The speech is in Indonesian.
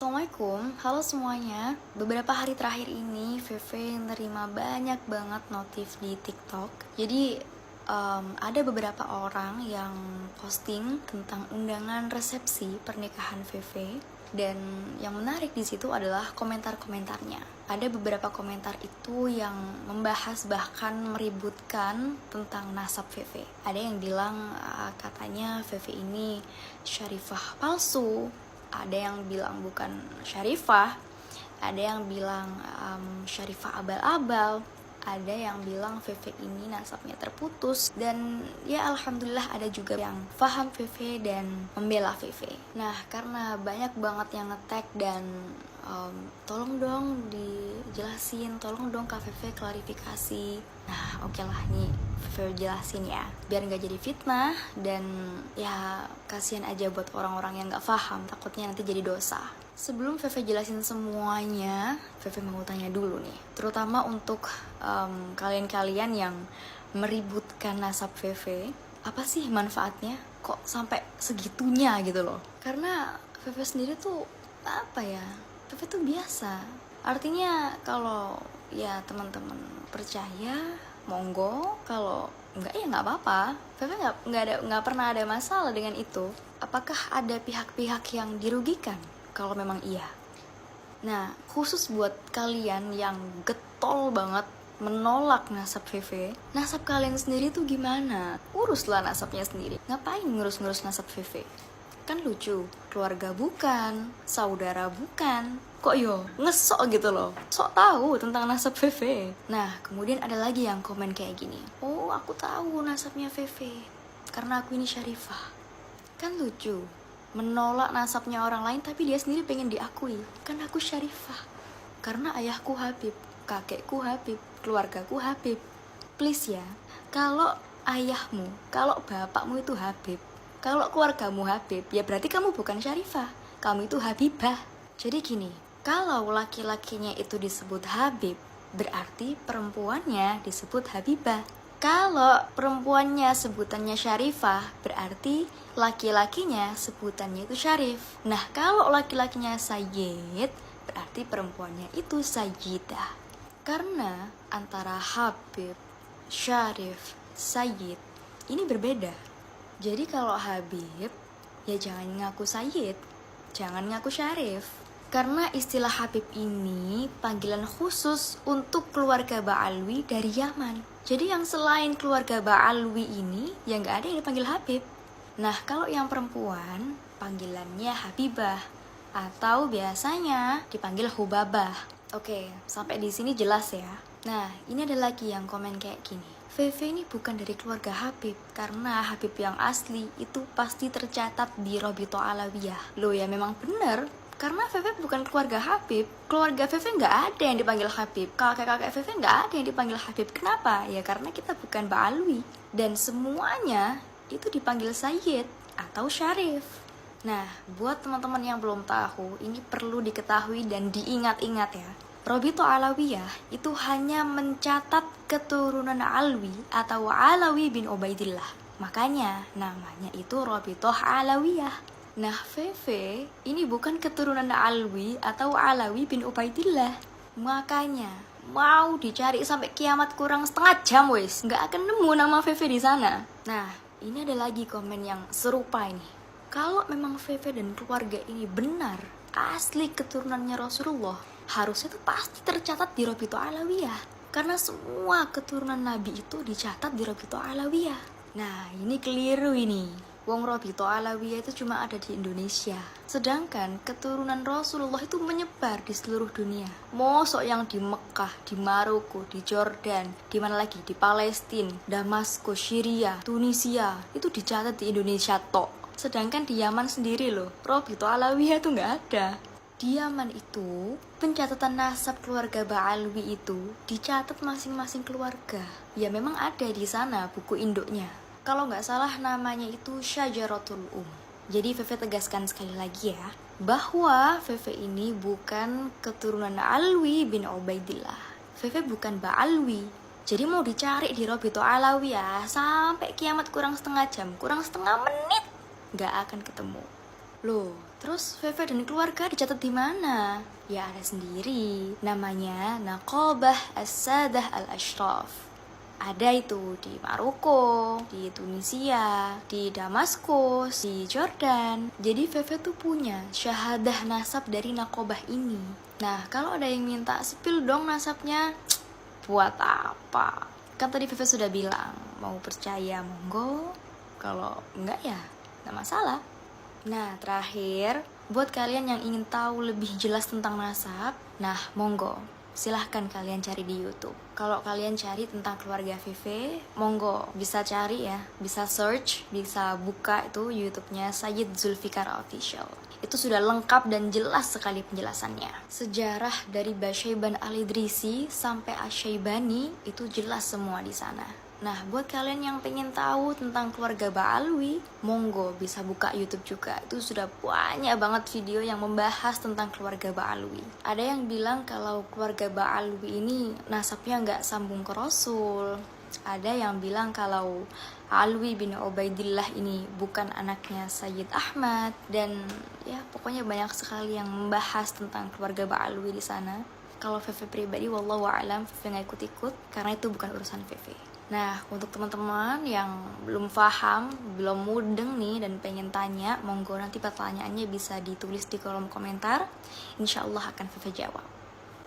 Assalamualaikum, halo semuanya. Beberapa hari terakhir ini, Veve nerima banyak banget notif di TikTok. Jadi ada beberapa orang yang posting tentang undangan resepsi pernikahan Veve. Dan yang menarik di situ adalah komentar-komentarnya. Ada beberapa komentar itu yang membahas bahkan meributkan tentang nasab Veve. Ada yang bilang katanya Veve ini syarifah palsu. Ada yang bilang bukan syarifah, ada yang bilang syarifah abal-abal, ada yang bilang Veve ini nasabnya terputus. Dan ya alhamdulillah ada juga yang paham Veve dan membela Veve. Nah karena banyak banget yang nge-tag dan tolong dong dijelasin, tolong dong Kak Veve klarifikasi. Nah oke lah nih Veve jelasin ya, biar gak jadi fitnah. Dan ya kasihan aja buat orang-orang yang gak paham, takutnya nanti jadi dosa. Sebelum Veve jelasin semuanya, Veve mau tanya dulu nih, terutama untuk kalian-kalian yang meributkan nasab Veve, apa sih manfaatnya? Kok sampai segitunya gitu loh? Karena Veve sendiri tuh apa ya? Veve tuh biasa. Artinya kalau ya teman-teman percaya, monggo. Kalau enggak ya nggak apa-apa. Veve nggak pernah ada masalah dengan itu. Apakah ada pihak-pihak yang dirugikan? Kalau memang iya. Nah, khusus buat kalian yang getol banget menolak nasab Veve, nasab kalian sendiri tuh gimana? Uruslah nasabnya sendiri. Ngapain ngurus-ngurus nasab Veve? Kan lucu, keluarga bukan, saudara bukan. Kok yo ngesok gitu loh, sok tahu tentang nasab Veve. Nah, kemudian ada lagi yang komen kayak gini. Oh, aku tahu nasabnya Veve karena aku ini syarifah. Kan lucu, menolak nasabnya orang lain tapi dia sendiri pengen diakui. Kan aku syarifah karena ayahku Habib, kakekku Habib, keluargaku Habib. Please ya, kalau ayahmu, kalau bapakmu itu Habib, kalau keluargamu Habib, ya berarti kamu bukan syarifah, kamu itu Habibah. Jadi gini, kalau laki-lakinya itu disebut Habib, berarti perempuannya disebut Habibah. Kalau perempuannya sebutannya syarifah, berarti laki-lakinya sebutannya itu syarif. Nah, kalau laki-lakinya sayyid, berarti perempuannya itu sayyidah. Karena antara Habib, syarif, sayyid ini berbeda. Jadi kalau Habib, ya jangan ngaku sayyid, jangan ngaku syarif. Karena istilah Habib ini panggilan khusus untuk keluarga Ba'alwi dari Yaman. Jadi yang selain keluarga Ba'alwi ini, ya nggak ada yang dipanggil Habib. Nah kalau yang perempuan, panggilannya Habibah. Atau biasanya dipanggil Hubabah. Oke, sampai di sini jelas ya. Nah, ini ada lagi yang komen kayak gini. Veve ini bukan dari keluarga Habib, karena Habib yang asli itu pasti tercatat di Robito Alawiyah. Loh ya memang bener, karena Veve bukan keluarga Habib. Keluarga Veve nggak ada yang dipanggil Habib, kakek-kakek Veve nggak ada yang dipanggil Habib. Kenapa? Ya karena kita bukan Ba'alwi. Dan semuanya itu dipanggil Sayyid atau Syarif. Nah, buat teman-teman yang belum tahu, ini perlu diketahui dan diingat-ingat ya. Robito Alawiyah itu hanya mencatat keturunan Alwi atau Alawi bin Ubaidillah. Makanya namanya itu Robito Alawiyah. Nah, Veve ini bukan keturunan Alwi atau Alawi bin Ubaidillah. Makanya mau dicari sampai kiamat kurang setengah jam wes, nggak akan nemu nama Veve di sana. Nah, ini ada lagi komen yang serupa ini. Kalau memang Veve dan keluarga ini benar asli keturunannya Rasulullah, harusnya itu pasti tercatat di Robito Alawiyah. Karena semua keturunan Nabi itu dicatat di Robito Alawiyah. Nah, ini keliru ini. Wong Robito Alawiyah itu cuma ada di Indonesia. Sedangkan keturunan Rasulullah itu menyebar di seluruh dunia. Mosok yang di Mekah, di Maroko, di Jordan, di mana lagi? Di Palestina, Damaskus, Syria, Tunisia, itu dicatat di Indonesia tok. Sedangkan di Yaman sendiri loh, Robito Alawiyah itu nggak ada. Di Yaman itu, pencatatan nasab keluarga Ba'alwi itu dicatat masing-masing keluarga. Ya memang ada di sana buku induknya. Kalau nggak salah namanya itu Syajaratul Jadi Veve tegaskan sekali lagi ya, bahwa Veve ini bukan keturunan Alwi bin Ubaidillah. Veve bukan Ba'alwi. Jadi mau dicari di Robito Alawiyah sampai kiamat kurang setengah jam, kurang setengah menit, nggak akan ketemu. Loh, terus Veve dan keluarga dicatat di mana? Ya ada sendiri, namanya Naqabah As-Sadah Al-Ashraf. Ada itu di Maroko, di Tunisia, di Damaskus, di Jordan. Jadi Veve tuh punya syahadah nasab dari Naqabah ini. Nah, kalau ada yang minta spill dong nasabnya, buat apa? Kan tadi Veve sudah bilang, mau percaya monggo, kalau enggak ya enggak masalah. Nah, terakhir, buat kalian yang ingin tahu lebih jelas tentang nasab, nah monggo, silahkan kalian cari di YouTube. Kalau kalian cari tentang keluarga Veve, monggo bisa cari ya, bisa search, bisa buka itu YouTube-nya Sayyid Zulfikar Official. Itu sudah lengkap dan jelas sekali penjelasannya. Sejarah dari Basyaiban Al-Idrisi sampai Asyaibani itu jelas semua di sana. Nah, buat kalian yang pengen tahu tentang keluarga Ba'alwi, monggo bisa buka YouTube juga. Itu sudah banyak banget video yang membahas tentang keluarga Ba'alwi. Ada yang bilang kalau keluarga Ba'alwi ini nasabnya nggak sambung ke Rasul. Ada yang bilang kalau Alwi bin Ubaidillah ini bukan anaknya Sayyid Ahmad. Dan ya pokoknya banyak sekali yang membahas tentang keluarga Ba'alwi di sana. Kalau Veve pribadi, wallahu a'lam, Veve nggak ikut-ikut karena itu bukan urusan Veve. Nah, untuk teman-teman yang belum paham, belum mudeng nih dan pengen tanya, monggo nanti pertanyaannya bisa ditulis di kolom komentar. Insya Allah akan Veve jawab.